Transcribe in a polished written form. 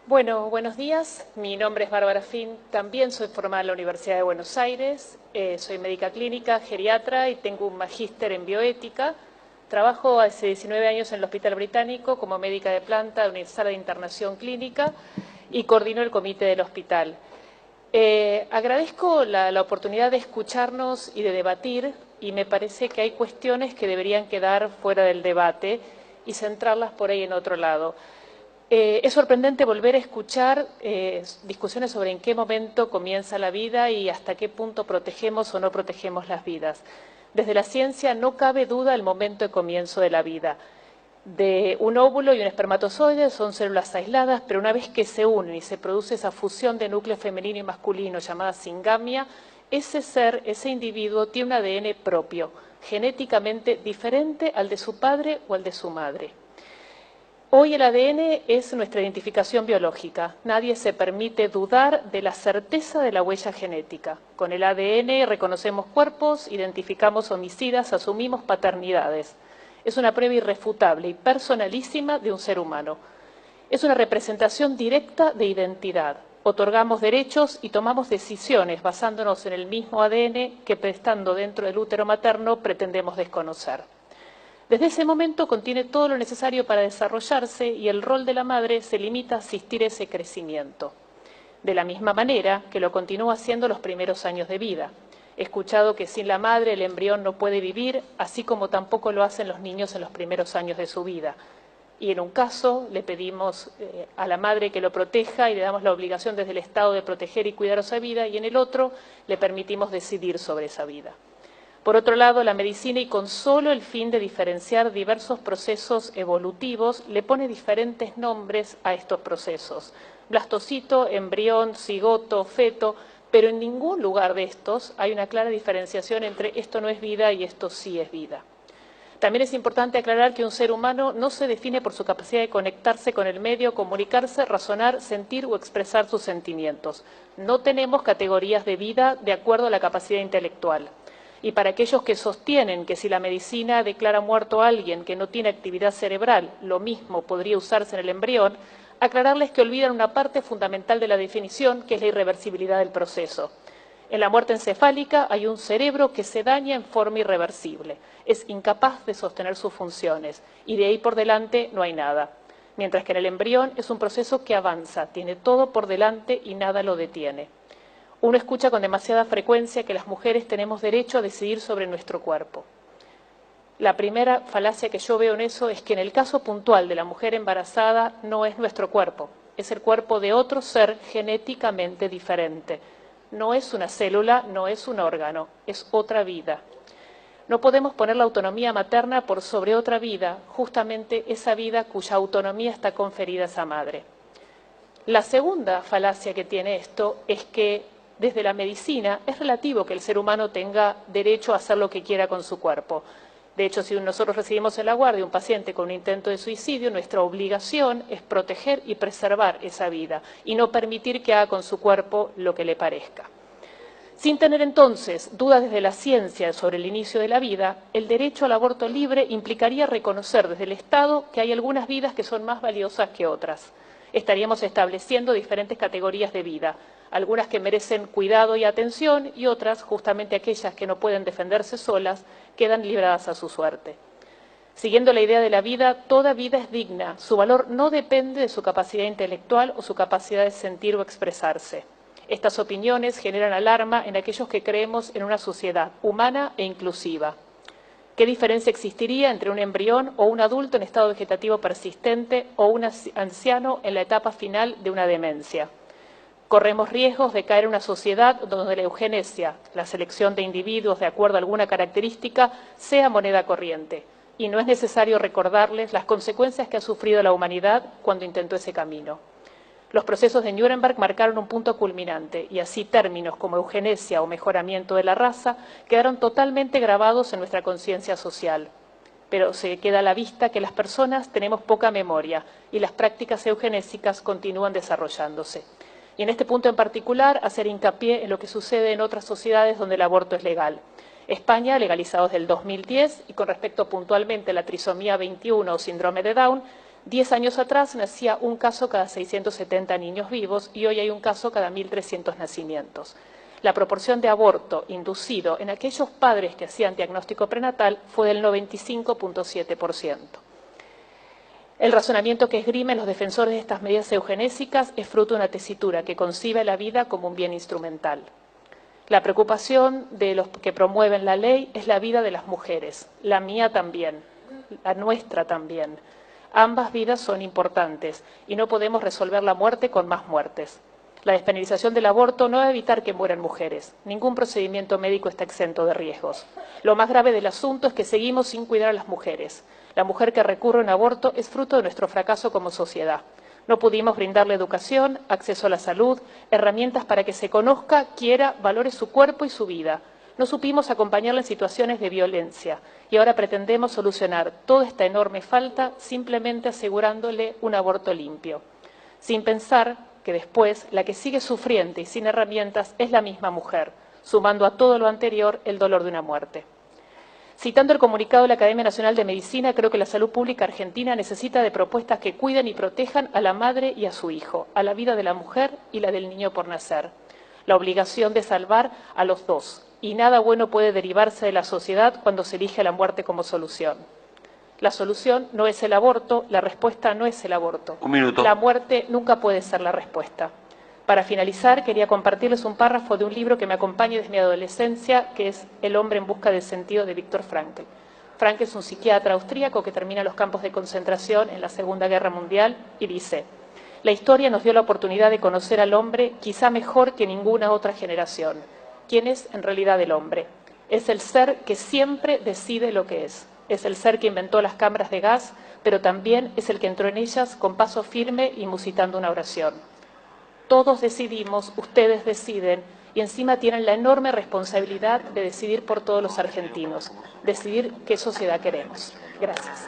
Bueno, buenos días. Mi nombre es Bárbara Fin. También soy formada en la Universidad de Buenos Aires. Soy médica clínica, geriatra y tengo un magíster en bioética. Trabajo hace 19 años en el Hospital Británico como médica de planta de una sala de internación clínica y coordino el comité del hospital. Agradezco la oportunidad de escucharnos y de debatir, y me parece que hay cuestiones que deberían quedar fuera del debate y centrarlas por ahí en otro lado. Es sorprendente volver a escuchar discusiones sobre en qué momento comienza la vida y hasta qué punto protegemos o no protegemos las vidas. Desde la ciencia no cabe duda el momento de comienzo de la vida. De un óvulo y un espermatozoide son células aisladas, pero una vez que se unen y se produce esa fusión de núcleo femenino y masculino llamada singamia, ese ser, ese individuo, tiene un ADN propio, genéticamente diferente al de su padre o al de su madre. Hoy el ADN es nuestra identificación biológica. Nadie se permite dudar de la certeza de la huella genética. Con el ADN reconocemos cuerpos, identificamos homicidas, asumimos paternidades. Es una prueba irrefutable y personalísima de un ser humano. Es una representación directa de identidad. Otorgamos derechos y tomamos decisiones basándonos en el mismo ADN que, estando dentro del útero materno, pretendemos desconocer. Desde ese momento contiene todo lo necesario para desarrollarse y el rol de la madre se limita a asistir ese crecimiento. De la misma manera que lo continúa haciendo los primeros años de vida. He escuchado que sin la madre el embrión no puede vivir, así como tampoco lo hacen los niños en los primeros años de su vida. Y en un caso le pedimos a la madre que lo proteja y le damos la obligación desde el Estado de proteger y cuidar esa vida, y en el otro le permitimos decidir sobre esa vida. Por otro lado, la medicina, y con solo el fin de diferenciar diversos procesos evolutivos, le pone diferentes nombres a estos procesos. Blastocito, embrión, cigoto, feto, pero en ningún lugar de estos hay una clara diferenciación entre esto no es vida y esto sí es vida. También es importante aclarar que un ser humano no se define por su capacidad de conectarse con el medio, comunicarse, razonar, sentir o expresar sus sentimientos. No tenemos categorías de vida de acuerdo a la capacidad intelectual. Y para aquellos que sostienen que si la medicina declara muerto a alguien que no tiene actividad cerebral, lo mismo podría usarse en el embrión, aclararles que olvidan una parte fundamental de la definición, que es la irreversibilidad del proceso. En la muerte encefálica hay un cerebro que se daña en forma irreversible, es incapaz de sostener sus funciones y de ahí por delante no hay nada. Mientras que en el embrión es un proceso que avanza, tiene todo por delante y nada lo detiene. Uno escucha con demasiada frecuencia que las mujeres tenemos derecho a decidir sobre nuestro cuerpo. La primera falacia que yo veo en eso es que en el caso puntual de la mujer embarazada no es nuestro cuerpo, es el cuerpo de otro ser genéticamente diferente. No es una célula, no es un órgano, es otra vida. No podemos poner la autonomía materna por sobre otra vida, justamente esa vida cuya autonomía está conferida a esa madre. La segunda falacia que tiene esto es que desde la medicina es relativo que el ser humano tenga derecho a hacer lo que quiera con su cuerpo. De hecho, si nosotros recibimos en la guardia un paciente con un intento de suicidio, nuestra obligación es proteger y preservar esa vida y no permitir que haga con su cuerpo lo que le parezca. Sin tener entonces dudas desde la ciencia sobre el inicio de la vida, el derecho al aborto libre implicaría reconocer desde el Estado que hay algunas vidas que son más valiosas que otras. Estaríamos estableciendo diferentes categorías de vida, algunas que merecen cuidado y atención y otras, justamente aquellas que no pueden defenderse solas, quedan libradas a su suerte. Siguiendo la idea de la vida, toda vida es digna, su valor no depende de su capacidad intelectual o su capacidad de sentir o expresarse. Estas opiniones generan alarma en aquellos que creemos en una sociedad humana e inclusiva. ¿Qué diferencia existiría entre un embrión o un adulto en estado vegetativo persistente o un anciano en la etapa final de una demencia? Corremos riesgos de caer en una sociedad donde la eugenesia, la selección de individuos de acuerdo a alguna característica, sea moneda corriente. Y no es necesario recordarles las consecuencias que ha sufrido la humanidad cuando intentó ese camino. Los procesos de Nuremberg marcaron un punto culminante y así términos como eugenesia o mejoramiento de la raza quedaron totalmente grabados en nuestra conciencia social. Pero se queda a la vista que las personas tenemos poca memoria y las prácticas eugenésicas continúan desarrollándose. Y en este punto en particular, hacer hincapié en lo que sucede en otras sociedades donde el aborto es legal. España, legalizado desde el 2010, y con respecto puntualmente a la trisomía 21 o síndrome de Down, 10 años atrás nacía un caso cada 670 niños vivos y hoy hay un caso cada 1.300 nacimientos. La proporción de aborto inducido en aquellos padres que hacían diagnóstico prenatal fue del 95.7%. El razonamiento que esgrimen los defensores de estas medidas eugenésicas es fruto de una tesitura que concibe la vida como un bien instrumental. La preocupación de los que promueven la ley es la vida de las mujeres, la mía también, la nuestra también. Ambas vidas son importantes y no podemos resolver la muerte con más muertes. La despenalización del aborto no va a evitar que mueran mujeres. Ningún procedimiento médico está exento de riesgos. Lo más grave del asunto es que seguimos sin cuidar a las mujeres. La mujer que recurre a un aborto es fruto de nuestro fracaso como sociedad. No pudimos brindarle educación, acceso a la salud, herramientas para que se conozca, quiera, valore su cuerpo y su vida. No supimos acompañarla en situaciones de violencia y ahora pretendemos solucionar toda esta enorme falta simplemente asegurándole un aborto limpio, sin pensar que después la que sigue sufriendo y sin herramientas es la misma mujer, sumando a todo lo anterior el dolor de una muerte. Citando el comunicado de la Academia Nacional de Medicina, creo que la salud pública argentina necesita de propuestas que cuiden y protejan a la madre y a su hijo, a la vida de la mujer y la del niño por nacer. La obligación de salvar a los dos, y nada bueno puede derivarse de la sociedad cuando se elige la muerte como solución. La solución no es el aborto, la respuesta no es el aborto. Un minuto. La muerte nunca puede ser la respuesta. Para finalizar, quería compartirles un párrafo de un libro que me acompaña desde mi adolescencia, que es El hombre en busca del sentido de Viktor Frankl. Frankl es un psiquiatra austríaco que termina los campos de concentración en la Segunda Guerra Mundial y dice: la historia nos dio la oportunidad de conocer al hombre quizá mejor que ninguna otra generación. ¿Quién es en realidad el hombre? Es el ser que siempre decide lo que es. Es el ser que inventó las cámaras de gas, pero también es el que entró en ellas con paso firme y musitando una oración. Todos decidimos, ustedes deciden, y encima tienen la enorme responsabilidad de decidir por todos los argentinos, decidir qué sociedad queremos. Gracias.